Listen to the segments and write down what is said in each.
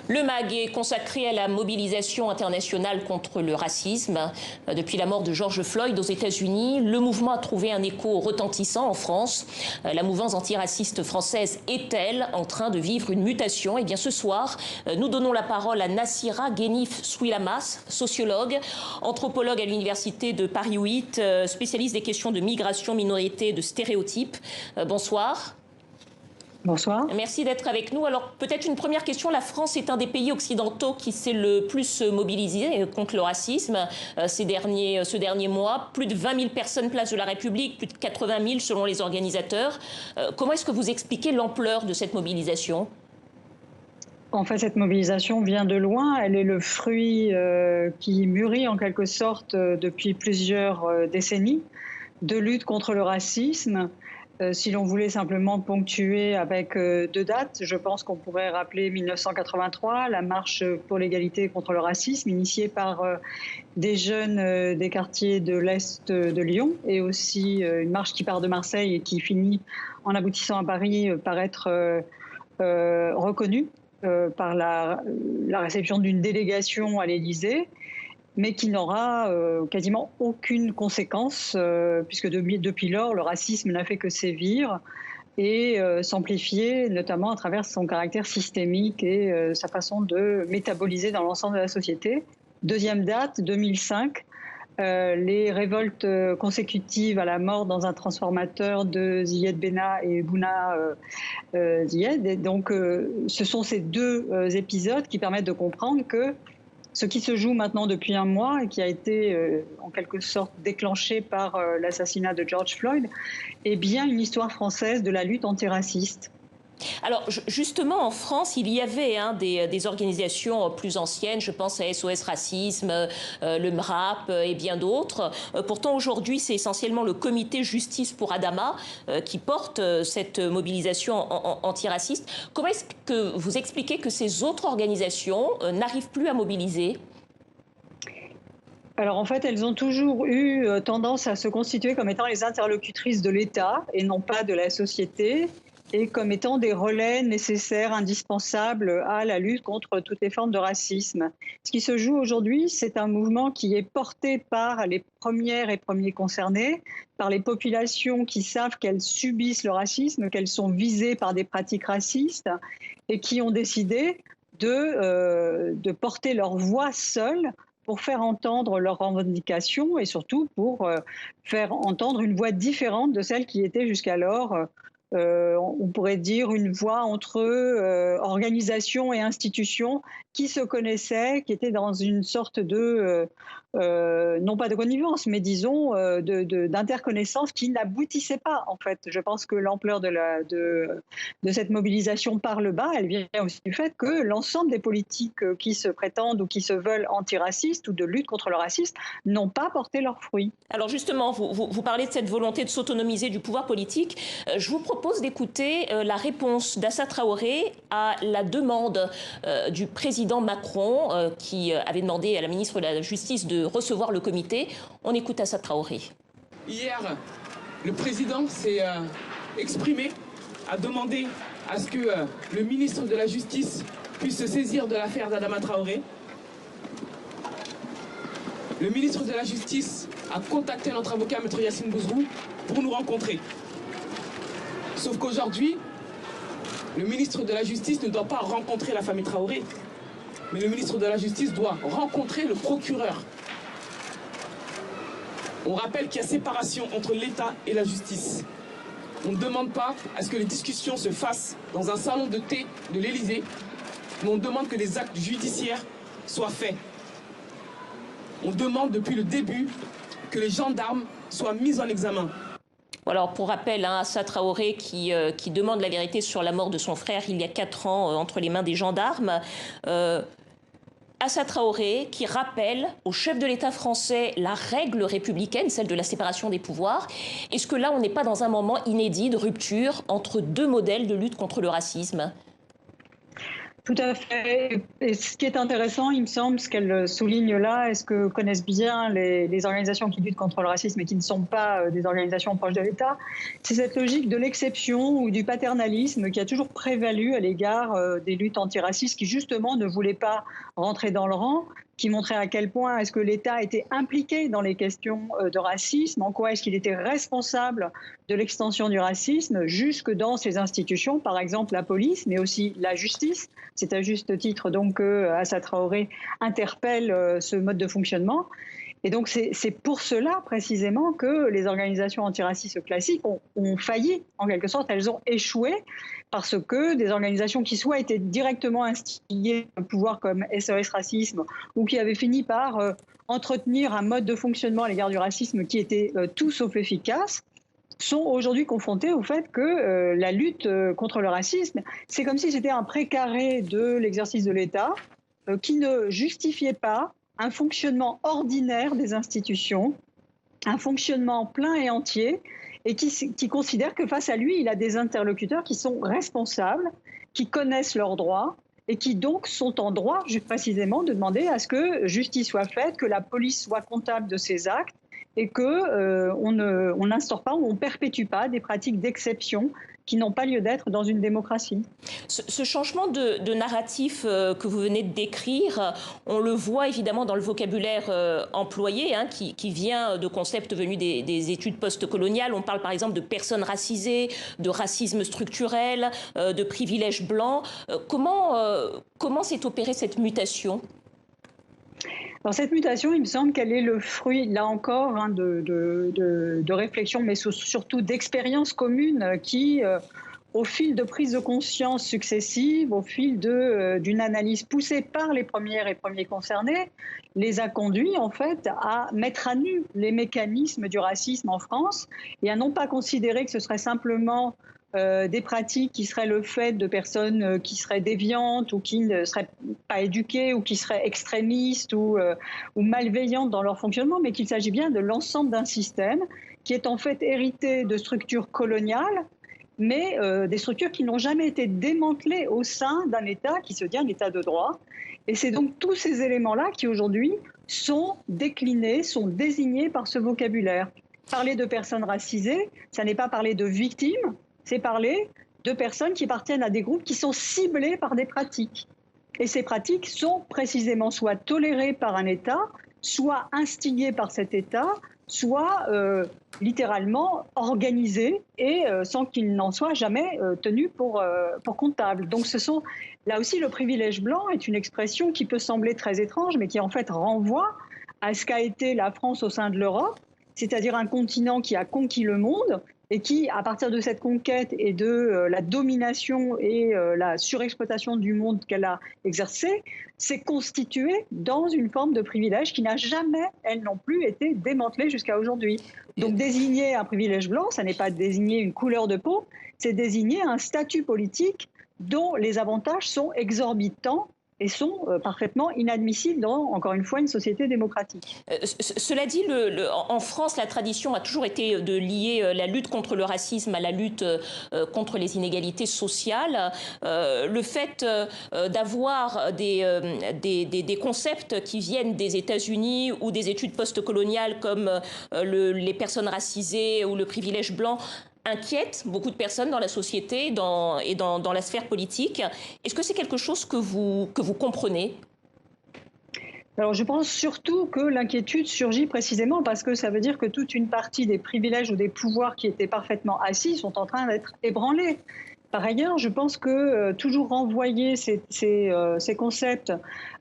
Le MAG est consacré à la mobilisation internationale contre le racisme. Depuis la mort de George Floyd aux États-Unis, le mouvement a trouvé un écho retentissant en France. La mouvance antiraciste française est-elle en train de vivre une mutation? Eh bien, ce soir, nous donnons la parole à Nassira Ghenif-Souilamas, sociologue, anthropologue à l'université de Paris 8, spécialiste des questions de migration, minorité et de stéréotypes. Bonsoir. Bonsoir. Merci d'être avec nous. Alors, peut-être une première question. La France est un des pays occidentaux qui s'est le plus mobilisé contre le racisme ce dernier mois. Plus de 20 000 personnes place de la République, plus de 80 000 selon les organisateurs. Comment est-ce que vous expliquez l'ampleur de cette mobilisation ? En fait, cette mobilisation vient de loin. Elle est le fruit qui mûrit en quelque sorte depuis plusieurs décennies de lutte contre le racisme. Si l'on voulait simplement ponctuer avec deux dates, je pense qu'on pourrait rappeler 1983, la marche pour l'égalité contre le racisme, initiée par des jeunes des quartiers de l'Est de Lyon, et aussi une marche qui part de Marseille et qui finit en aboutissant à Paris par être reconnue par la réception d'une délégation à l'Élysée, mais qui n'aura quasiment aucune conséquence, puisque depuis lors, le racisme n'a fait que sévir et s'amplifier, notamment à travers son caractère systémique et sa façon de métaboliser dans l'ensemble de la société. Deuxième date, 2005, les révoltes consécutives à la mort dans un transformateur de Ziyad Benna et Bouna Ziyad. Et donc, ce sont ces deux épisodes qui permettent de comprendre que ce qui se joue maintenant depuis un mois et qui a été en quelque sorte déclenché par l'assassinat de George Floyd est bien une histoire française de la lutte antiraciste. Alors justement, en France, il y avait des organisations plus anciennes, je pense à SOS Racisme, le MRAP et bien d'autres. Pourtant, aujourd'hui, c'est essentiellement le comité Justice pour Adama qui porte cette mobilisation antiraciste. Comment est-ce que vous expliquez que ces autres organisations n'arrivent plus à mobiliser ? Alors en fait, elles ont toujours eu tendance à se constituer comme étant les interlocutrices de l'État et non pas de la société, et comme étant des relais nécessaires, indispensables à la lutte contre toutes les formes de racisme. Ce qui se joue aujourd'hui, c'est un mouvement qui est porté par les premières et premiers concernés, par les populations qui savent qu'elles subissent le racisme, qu'elles sont visées par des pratiques racistes et qui ont décidé de porter leur voix seules pour faire entendre leurs revendications et surtout pour faire entendre une voix différente de celle qui était jusqu'alors on pourrait dire une voix entre organisations et institutions qui se connaissaient, qui étaient dans une sorte de, non pas de connivence, mais disons d'interconnaissance qui n'aboutissait pas en fait. Je pense que l'ampleur de cette mobilisation par le bas, elle vient aussi du fait que l'ensemble des politiques qui se prétendent ou qui se veulent antiracistes ou de lutte contre le racisme n'ont pas porté leurs fruits. Alors justement, vous parlez de cette volonté de s'autonomiser du pouvoir politique. Je vous propose d'écouter la réponse d'Assa Traoré à la demande du président Macron qui avait demandé à la ministre de la Justice de recevoir le comité. On écoute Assa Traoré. Hier, le président s'est exprimé, a demandé à ce que le ministre de la Justice puisse se saisir de l'affaire d'Adama Traoré. Le ministre de la Justice a contacté notre avocat, Maître Yassine Bouzrou, pour nous rencontrer. Sauf qu'aujourd'hui, le ministre de la Justice ne doit pas rencontrer la famille Traoré, mais le ministre de la Justice doit rencontrer le procureur. On rappelle qu'il y a séparation entre l'État et la justice. On ne demande pas à ce que les discussions se fassent dans un salon de thé de l'Élysée, mais on demande que les actes judiciaires soient faits. On demande depuis le début que les gendarmes soient mis en examen. Alors pour rappel, Assa Traoré qui demande la vérité sur la mort de son frère il y a 4 ans entre les mains des gendarmes. Assa Traoré qui rappelle au chef de l'État français la règle républicaine, celle de la séparation des pouvoirs. Est-ce que là, on n'est pas dans un moment inédit de rupture entre deux modèles de lutte contre le racisme ? Tout à fait. Et ce qui est intéressant, il me semble, ce qu'elle souligne là, et ce que connaissent bien les organisations qui luttent contre le racisme et qui ne sont pas des organisations proches de l'État, c'est cette logique de l'exception ou du paternalisme qui a toujours prévalu à l'égard des luttes antiracistes qui, justement, ne voulaient pas rentrer dans le rang, qui montrait à quel point est-ce que l'État était impliqué dans les questions de racisme, en quoi est-ce qu'il était responsable de l'extension du racisme jusque dans ses institutions, par exemple la police, mais aussi la justice. C'est à juste titre donc que Assa Traoré interpelle ce mode de fonctionnement. Et donc c'est pour cela précisément que les organisations antiracistes classiques ont failli, en quelque sorte, elles ont échoué, parce que des organisations qui soit étaient directement instillées au pouvoir comme SOS Racisme, ou qui avaient fini par entretenir un mode de fonctionnement à l'égard du racisme qui était tout sauf efficace, sont aujourd'hui confrontés au fait que la lutte contre le racisme, c'est comme si c'était un précaré de l'exercice de l'État qui ne justifiait pas un fonctionnement ordinaire des institutions, un fonctionnement plein et entier, et qui considère que face à lui, il a des interlocuteurs qui sont responsables, qui connaissent leurs droits, et qui donc sont en droit, précisément, de demander à ce que justice soit faite, que la police soit comptable de ses actes, et qu'on n'instaure pas ou on ne perpétue pas des pratiques d'exception qui n'ont pas lieu d'être dans une démocratie. Ce changement de narratif que vous venez de décrire, on le voit évidemment dans le vocabulaire employé, hein, qui vient de concepts venus des études postcoloniales. On parle par exemple de personnes racisées, de racisme structurel, de privilèges blancs. Comment s'est opérée cette mutation ? Alors cette mutation, il me semble qu'elle est le fruit, là encore, hein, de réflexions, mais surtout d'expériences communes qui, au fil de prises de conscience successives, au fil d'une analyse poussée par les premières et premiers concernés, les a conduits en fait à mettre à nu les mécanismes du racisme en France et à non pas considérer que ce serait simplement des pratiques qui seraient le fait de personnes qui seraient déviantes ou qui ne seraient pas éduquées ou qui seraient extrémistes ou malveillantes dans leur fonctionnement, mais qu'il s'agit bien de l'ensemble d'un système qui est en fait hérité de structures coloniales, mais des structures qui n'ont jamais été démantelées au sein d'un État qui se dit un État de droit. Et c'est donc tous ces éléments-là qui aujourd'hui sont déclinés, sont désignés par ce vocabulaire. Parler de personnes racisées, ça n'est pas parler de victimes, c'est parler de personnes qui appartiennent à des groupes qui sont ciblés par des pratiques. Et ces pratiques sont précisément soit tolérées par un État, soit instigées par cet État, soit littéralement organisées et sans qu'il n'en soit jamais tenu pour comptable. Donc là aussi, le privilège blanc est une expression qui peut sembler très étrange, mais qui en fait renvoie à ce qu'a été la France au sein de l'Europe, c'est-à-dire un continent qui a conquis le monde, et qui, à partir de cette conquête et de la domination et la surexploitation du monde qu'elle a exercée, s'est constituée dans une forme de privilège qui n'a jamais, elle non plus, été démantelée jusqu'à aujourd'hui. Donc désigner un privilège blanc, ça n'est pas désigner une couleur de peau, c'est désigner un statut politique dont les avantages sont exorbitants et sont parfaitement inadmissibles dans, encore une fois, une société démocratique. Cela dit, en France, la tradition a toujours été de lier la lutte contre le racisme à la lutte contre les inégalités sociales. Le fait d'avoir des concepts qui viennent des États-Unis ou des études postcoloniales comme les personnes racisées ou le privilège blanc inquiète beaucoup de personnes dans la société et dans la sphère politique. Est-ce que c'est quelque chose que vous comprenez ? Alors je pense surtout que l'inquiétude surgit précisément parce que ça veut dire que toute une partie des privilèges ou des pouvoirs qui étaient parfaitement assis sont en train d'être ébranlés. Par ailleurs, je pense que toujours renvoyer ces concepts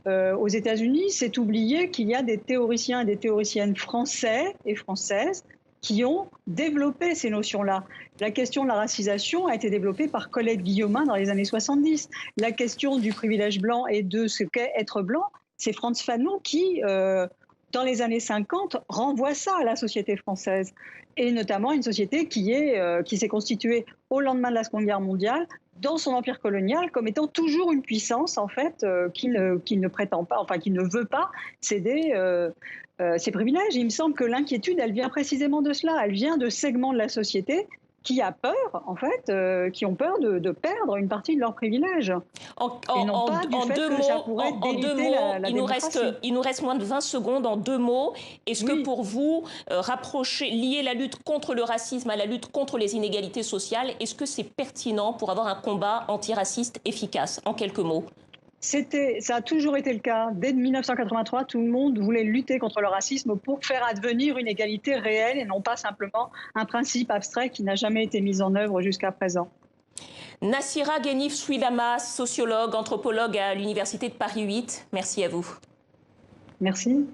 aux États-Unis, c'est oublier qu'il y a des théoriciens et des théoriciennes français et françaises qui ont développé ces notions-là. La question de la racisation a été développée par Colette Guillaumin dans les années 70. La question du privilège blanc et de ce qu'est être blanc, c'est Frantz Fanon qui, dans les années 50, renvoie ça à la société française. Et notamment une société qui s'est constituée au lendemain de la Seconde Guerre mondiale, dans son empire colonial, comme étant toujours une puissance, en fait, qui ne prétend pas, enfin, qui ne veut pas céder ses privilèges. Il me semble que l'inquiétude, elle vient précisément de cela. Elle vient de segments de la société qui a peur, en fait, qui ont peur de perdre une partie de leurs privilèges. Et non pas du fait que ça pourrait déliter la démocratie. Il nous reste moins de 20 secondes. En 2 mots, est-ce que pour vous, lier la lutte contre le racisme à la lutte contre les inégalités sociales, est-ce que c'est pertinent pour avoir un combat antiraciste efficace? En quelques mots. Ça a toujours été le cas. Dès 1983, tout le monde voulait lutter contre le racisme pour faire advenir une égalité réelle et non pas simplement un principe abstrait qui n'a jamais été mis en œuvre jusqu'à présent. Nassira Ghenif-Souidamas, sociologue, anthropologue à l'Université de Paris 8. Merci à vous. Merci.